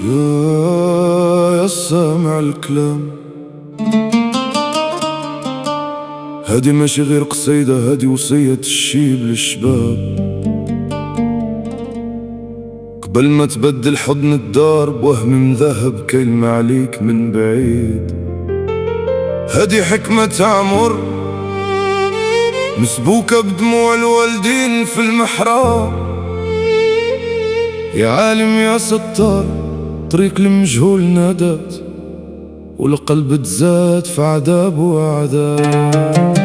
يا سامع الكلام، هادي ماشي غير قصيدة، هادي وصية الشيب للشباب. قبل ما تبدل حضن الدار بوهم من ذهب كلمة عليك من بعيد، هادي حكمة عمر مسبوكة بدموع الوالدين في المحراب. يا عالم يا ستار، طريق المجهول نادات، والقلب تزاد في عذاب وعذاب.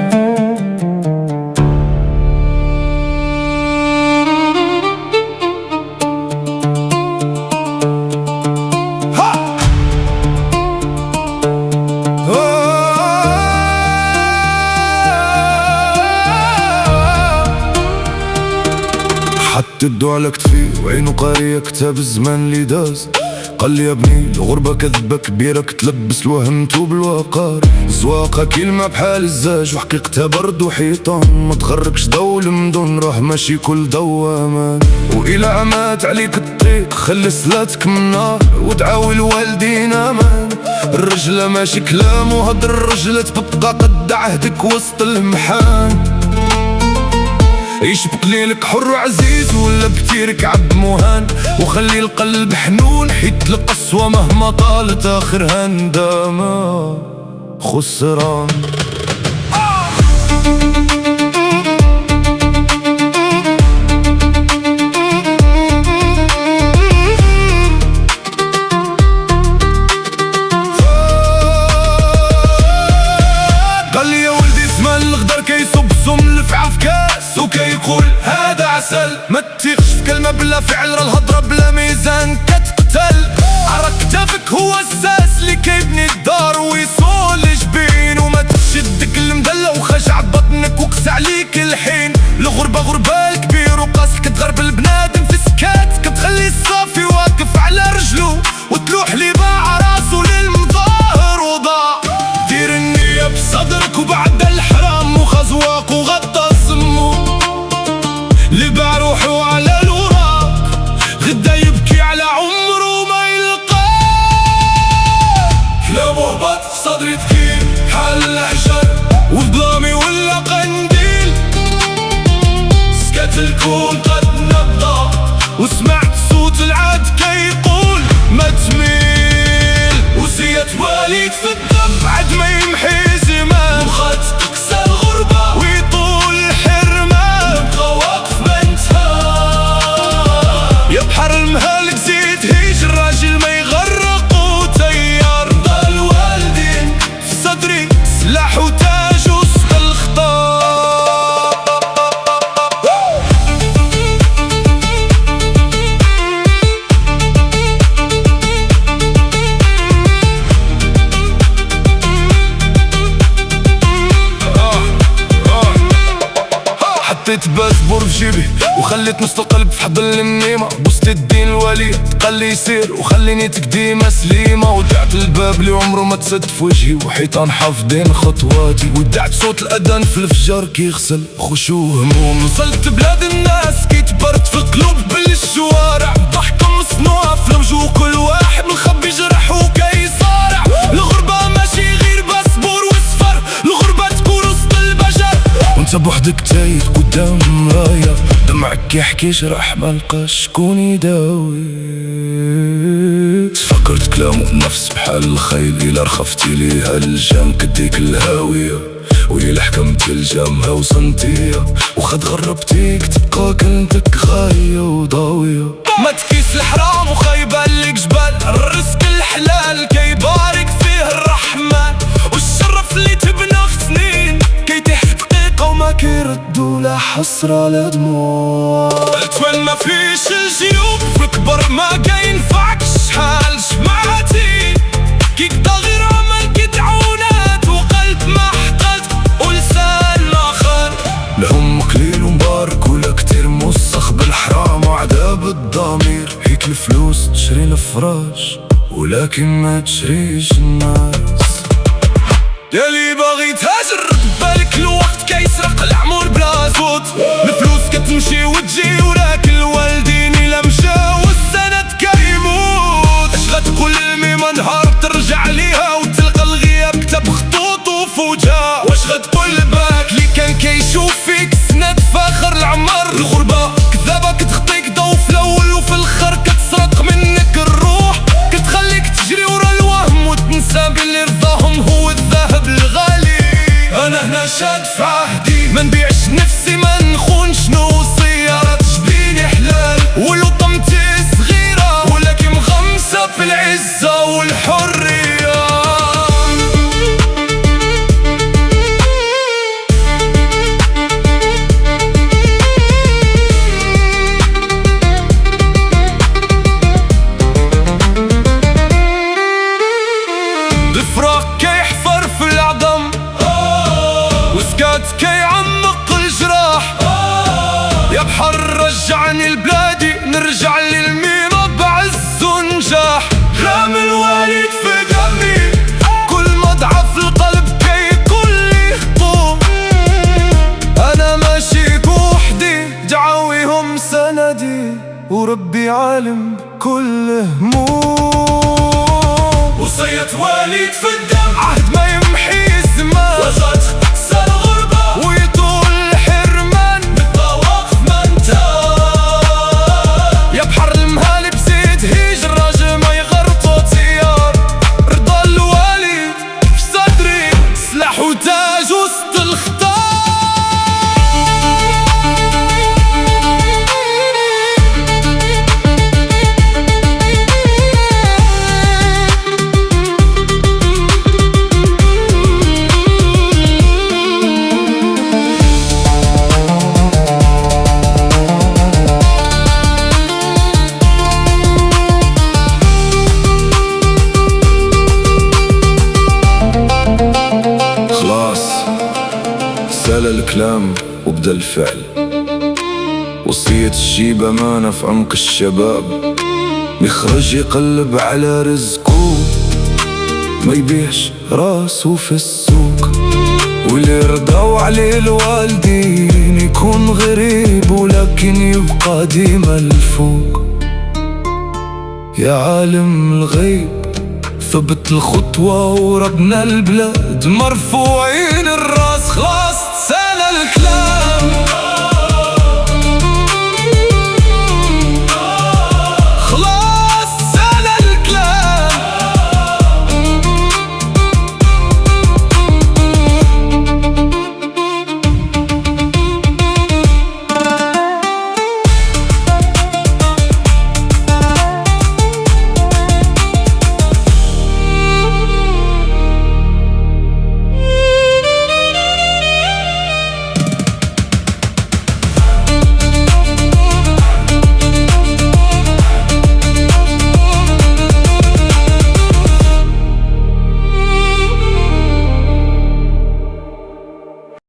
حط الدو على كتفي وعينو قارية كتاب الزمان اللي داز. قال لي يا بني الغربة كذبة كبيرة، كتلبس الوهم توب الوقار. زواقها كلمة بحال الزاج وحقيقتها برد وحيطان. ما تغرقش ضو المدن، راه ماشي كل ضو امان. وإلى عمات عليك الطريق خلي صلاتك من نار، ودعاوي الوالدين امان. الرجلة ماشي كلام وهدر الرجلة تبقى قد عهدك وسط المحان. عيش بقليلك حر وعزيز، ولا بكتيرك عبد مهان. وخلي القلب حنون حيت القسوة مهما طالت آخرها ندامة خسران. قال لي يا ولدي زمان الغدر كيصب سم في كاس، وكيقول هذا عسل. ما تثيقش في كلمة بلا فعل، راه الهضرة بلا ميزان كتقتل. عرق كتافك هو الساس اللي كيبني الدار ويصول الجبين. وما تشدك المدلة وخشع بطنك وقسى عليك الحين. الغربة غربة الكبير وقاسك كتغرب البنادم في سكات. كتخلي الصافي واقف على رجلو وتلوح لي باع راسو للمظاهر وضاع. دير النية بصدرك وبعد الحرام وخزواق وغطى سمو. اللي باع روحو على الوراق غدا يبكي على عمره ما يلقى. كلام وهبط في صدري تكيل حال الحجر، وظلامي ولا قنديل. سكت الكون قد نبض، وسمعت صوت العاد كيقول ما تميل. وصية والد في الدم عد ما يمحي زمان. مخات تقسى الغربة ويطول الحرمان، نبقى واقف ما انتهى. يا بحر المهالك زيد هيج الراجل ما يغرق وتيار. رضا الوالدين في صدري سلاح وتاج وسط الخطار. حطيت باسبور في جيبي وخليت نص القلب في حضن النيمة. بوست الدين الولي قال لي يسير وخليني تقديمة سليمة. ودعت الباب اللي عمره ما تسد في وجهي، وحيطان حافظين خطواتي. ودعت صوت الأذان في الفجار كيغسل خشوع هموم. وصلت بلاد الناس كيتبرد في قلوب بالشوارع. ضحكة مصنوعة في الوجه وكل واحد مخبي جرح وكيصارع. الغربة ماشي غير باسبور وسفر، الغربة تكون وسط البشر وانت بوحدك تايه قدام مرايا. دمعك يحكي شرح ملقاش شكون يداوي. فكرت كلامه النفس بحال الخيل، إلا رخفتي ليها الجام كديك الهاوية. وإلا حكمت الجامها وصنتية وخد غربتيك تبقى كلمتك غاية وضاوية. ما تكيس الحرام وخايبة لك جبال، الرزق الحلال كيبارك فيه الرحمن. والشرف اللي تبنى في سنين كيتيح في دقيقة وما كيردو لا حسرة لا دموع. وين ما فيش الجيوب في الكبر ما كينفعكش. شحال جمعتي كيقضى غير عمل كدعونات، وقلب محقد ولسان آخر. لهم قليل ومبارك ولا كتير موسخ بالحرام وعذاب الضمير. هيك الفلوس تشري الفراش ولكن ما تشريش الناس. ياللي باغي تهاجر بالك الوقت كيسرق العمر بلا صوت. الفلوس كتمشي وتجي ولكن الوالدين إلا مشاو السند كيموت. بلادي وربي عالم كل هموم. وصية وليد في الدم عهد ما يمحي الزمان، وجعت سال الغربة ويطول الحرمان بالطواقف ما انتهى. يا بحر المهالي بزيد هيج الراجل ما يغرطو تيار. رضا الوالد في صدري سلاح وتاج وسط الخطار. سال الكلام وبدا الفعل، وصية الشيب أمانة في عمق الشباب. يخرج يقلب على رزقه، ما يبيعش راسه في السوق. واللي رضاو عليه الوالدين يكون غريب ولكن يبقى ديما الفوق. يا عالم الغيب ثبت الخطوة وربنا البلاد مرفوعين الراس. خلاص سال الكلام